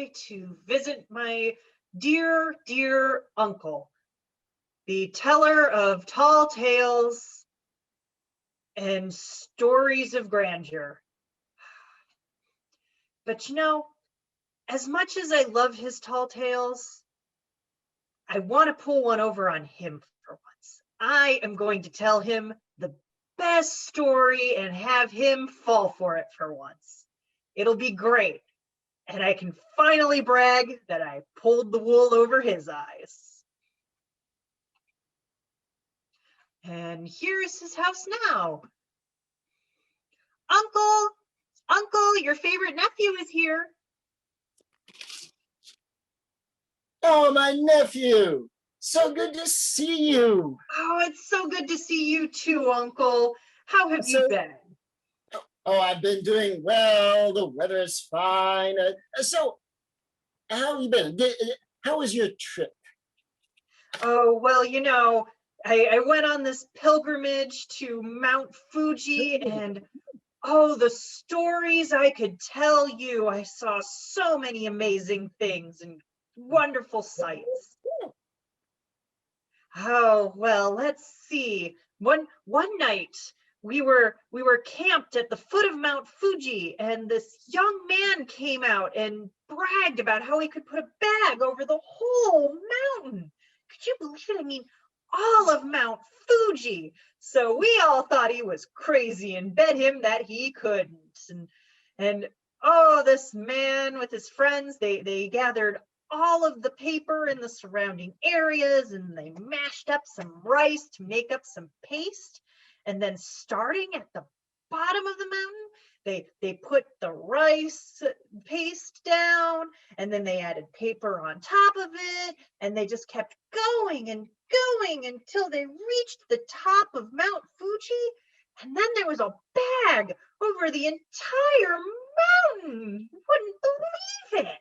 way to visit my dear, dear uncle, the teller of tall tales and stories of grandeur. But you know, as much as I love his tall tales, I want to pull one over on him for once. I am going to tell him the best story and have him fall for it for once. It'll be great. And I can finally brag that I pulled the wool over his eyes. And here's his house now. Uncle, your favorite nephew is here. Oh, my nephew. So good to see you. Oh, it's so good to see you too, Uncle. How have you been? Oh, I've been doing well. The weather is fine. So, how have you been? How was your trip? Oh, well, you know, I went on this pilgrimage to Mount Fuji, and oh, the stories I could tell you. I saw so many amazing things and wonderful sights. Oh, well, let's see. One night we were camped at the foot of Mount Fuji, and this young man came out and bragged about how he could put a bag over the whole mountain. Could you believe it? I mean, all of Mount Fuji. So we all thought he was crazy and bet him that he couldn't. And oh, this man with his friends, they gathered all of the paper in the surrounding areas, and they mashed up some rice to make up some paste. And then starting at the bottom of the mountain, they put the rice paste down, and then they added paper on top of it, and they just kept going and going until they reached the top of Mount Fuji. And then there was a bag over the entire mountain. You wouldn't believe it.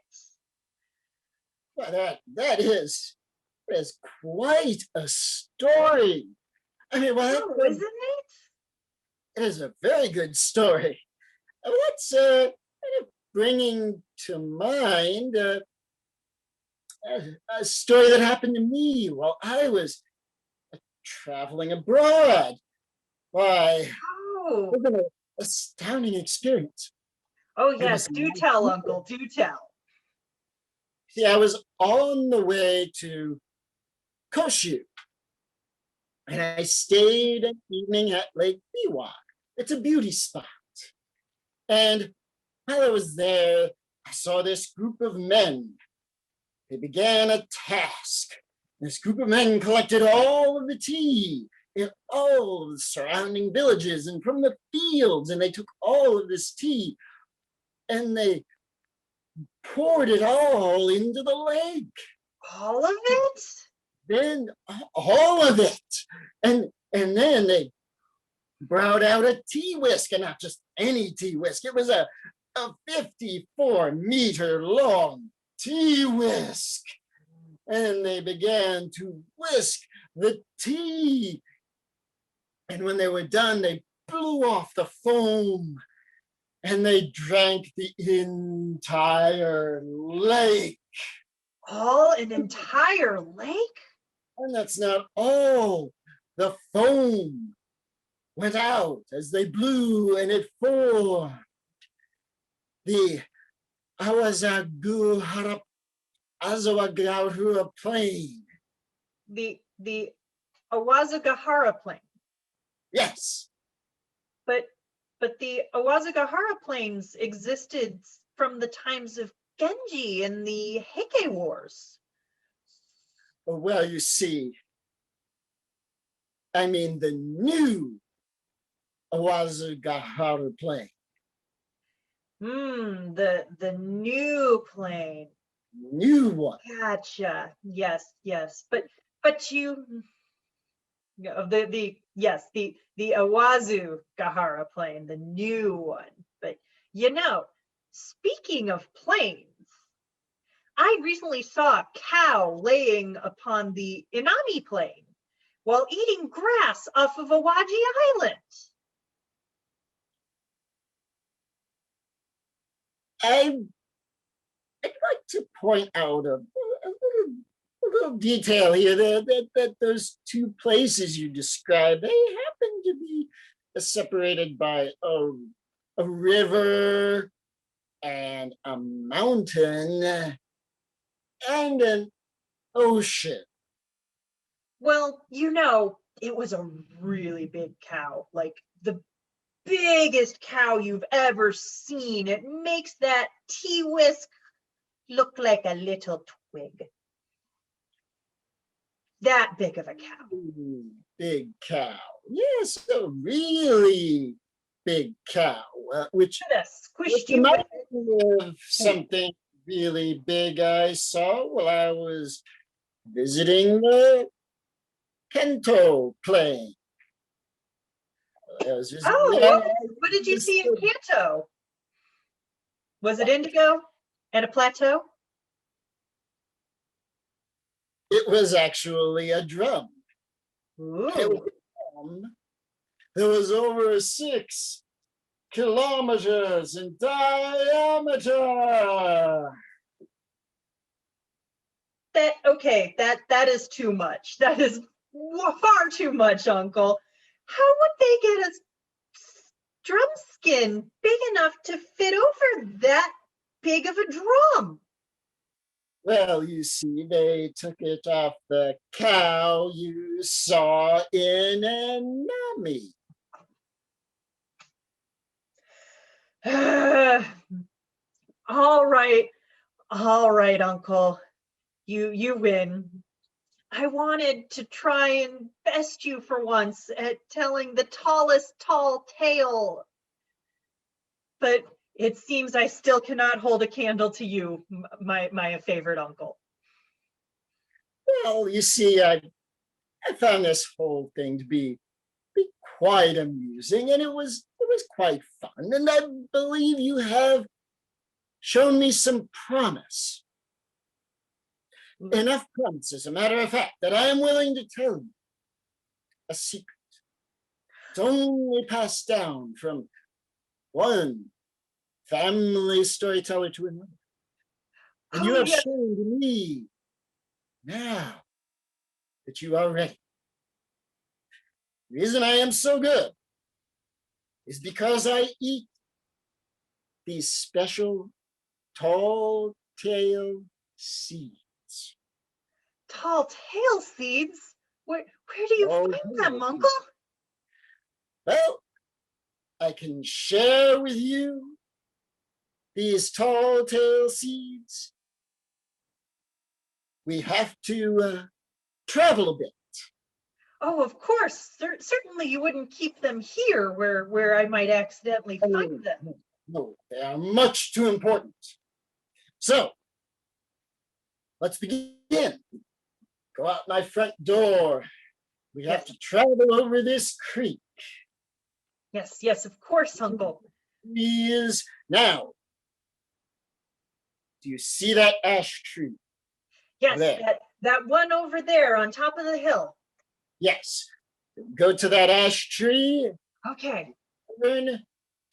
Well, that is quite a story. I mean, well, Oh, isn't it? It is a very good story. That's kind of bringing to mind a story that happened to me while I was traveling abroad. Why, Oh. it was an astounding experience. Oh, yes, do tell, Uncle, do tell. See, I was on the way to Koshu, and I stayed an evening at Lake Biwa. It's a beauty spot. And while I was there, I saw this group of men. They began a task. This group of men collected all of the tea in all of the surrounding villages and from the fields, and they took all of this tea and they poured it all into the lake. All of it? Then all of it. And then they brought out a tea whisk, and not just any tea whisk. It was a 54-meter long tea whisk. And they began to whisk the tea. And when they were done, they blew off the foam and they drank the entire lake. All an entire lake? And that's not all. The foam went out as they blew, and it formed the Awazagahara plain. The Awazagahara plain. Yes. But the Awazagahara plains existed from the times of Genji and the Heike Wars. Well, you see, I mean the new Awazagahara plain. The new plain. New one. Gotcha. Yes. But you the Awazu Gahara plain, the new one. But you know, speaking of plains, I recently saw a cow laying upon the Inami plain while eating grass off of Awaji Island. I'd like to point out a little detail here that those two places you described, they happen to be separated by a river and a mountain and an ocean. Well, it was a really big cow, like the biggest cow you've ever seen. It makes that T-Whisk look like a little twig. That big of a cow. Ooh, big cow. Yes, a really big cow, which Squished you reminds with. me of something really big I saw while I was visiting the Kento plain. What did you see in Kanto? Was it indigo and a plateau? It was actually a drum. Ooh. It was a drum that was over 6 kilometers in diameter. That is too much. That is far too much, Uncle. How would they get a drum skin big enough to fit over that big of a drum? Well, you see, they took it off the cow you saw in Nami. All right, Uncle. You win. I wanted to try and best you for once at telling the tallest tall tale, but it seems I still cannot hold a candle to you, my favorite uncle. Well, you see, I found this whole thing to be quite amusing, and it was quite fun, and I believe you have shown me some promise. Enough promise, as a matter of fact, that I am willing to tell you a secret. It's only passed down from one family storyteller to another. And you have shown to me now that you are ready. The reason I am so good is because I eat these special tall tail seeds. Tall tail seeds? Where do you find them, Uncle? Well, I can share with you these tall tail seeds. We have to travel a bit. Oh, of course. Certainly you wouldn't keep them here where I might accidentally find them. No, they are much too important. So, let's begin. Go out my front door. We have to travel over this creek. Yes, of course, Uncle. Is now. Do you see that ash tree? Yes, that one over there on top of the hill. Yes. Go to that ash tree. Okay. Turn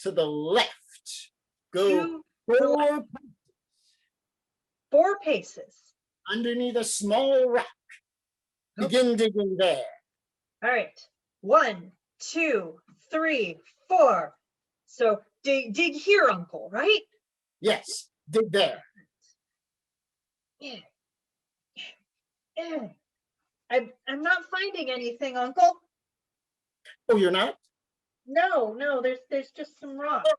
to the left. Go 4 paces. Underneath a small rock. Begin digging there. All right. 1, 2, 3, 4. So dig here, Uncle, right? Yes, dig there. I'm not finding anything, Uncle. Oh, you're not? No, there's just some rocks.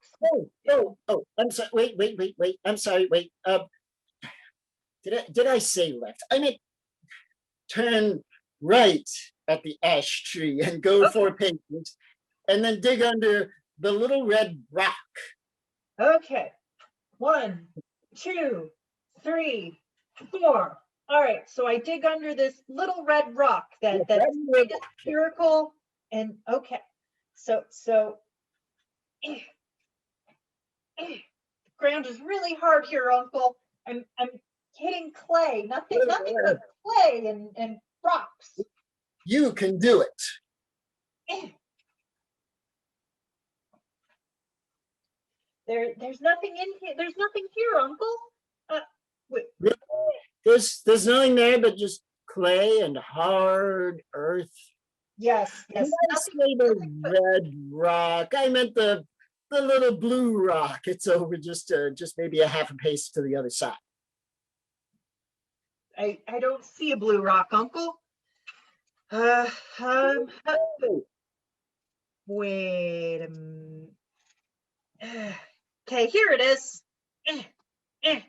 Oh, I'm sorry. Wait. I'm sorry. Wait. Did I say left? I meant turn right at the ash tree and go 4 paces, and then dig under the little red rock. Okay. 1, 2, 3, 4. All right, so I dig under this little red rock that's spherical, and okay. So the ground is really hard here, Uncle. I'm hitting clay, nothing but clay and rocks. You can do it. There's nothing in here. There's nothing here, Uncle. Wait, There's nothing there but just clay and hard earth. yes, Did yes. I say the red rock? I meant the little blue rock. It's over just maybe a half a pace to the other side. I don't see a blue rock, Uncle. Uh, um, uh, Oh, wait a minute. Okay, here it is. Eh, eh,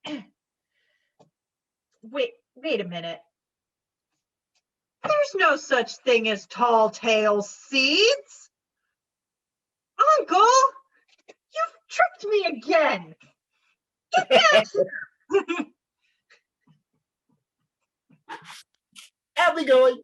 eh. Wait a minute. There's no such thing as tall tale seeds. Uncle, you've tricked me again. Get back here. I'll be going.